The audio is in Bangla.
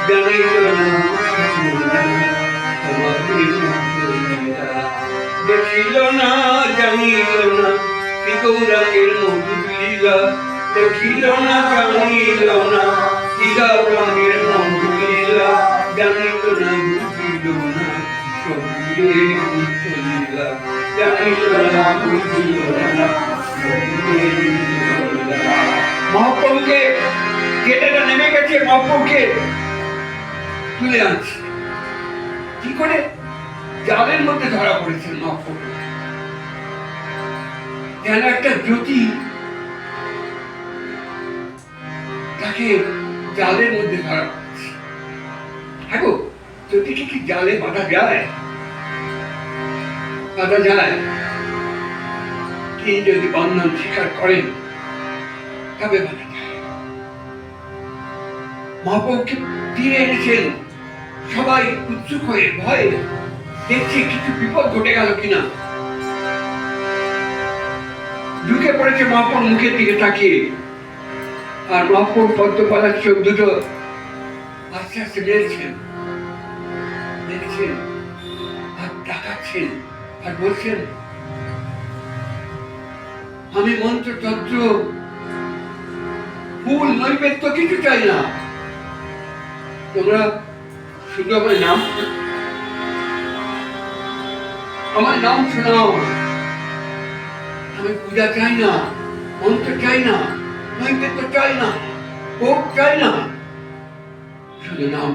জানাইল না তোমাদের দেখিল না জানিল না কি গৌরাঙ্গের মধুর লীলা দেখিল না জানিল না কি গৌরাঙ্গের মধুর লীলা জানিল না বুঝিল না সবুরের লীলা জানিল না বুঝিল না মহাপ্রভুকে যেটা নেমে গেছে মহাপ্রভুকে তুলে আনছে কি করে জালের মধ্যে ধরা পড়েছেন মহাপ্রভু যেন একটা জ্যোতি তাকে জালের মধ্যে ধরা পড়েছে। হ্যাঁ গো, জ্যোতিকে কি জালে বাঁধা যায়? বাঁধা যায়? কি যদি বন্ধন স্বীকার করেন তবে বাঁধা যায়। মহাপ্রভুকে ফিরে এনেছেন, সবাই উৎসুক হয়ে ভয়ে দেখছে কিছু বিপদ ঘটে গেল কিনা। ঢুকে পড়েছে মহাপ্রভুর মুখের দিকে তাকিয়ে, আর মহাপ্রভু পদ্মপালার চোখ দুটো আস্তে আস্তে বেড়েছেন আর তাকাচ্ছেন আর বলছেন, আমি মন্ত্র তন্ত্র ফুল নৈবেদ্য কিছু চাই না, তোমরা শুধু আমার নাম শোনাও। আমি পূজা চাই না, মন্ত্র চাই না, নৈবেদ্য চাই না, ভোগ চাই না, শুধু নাম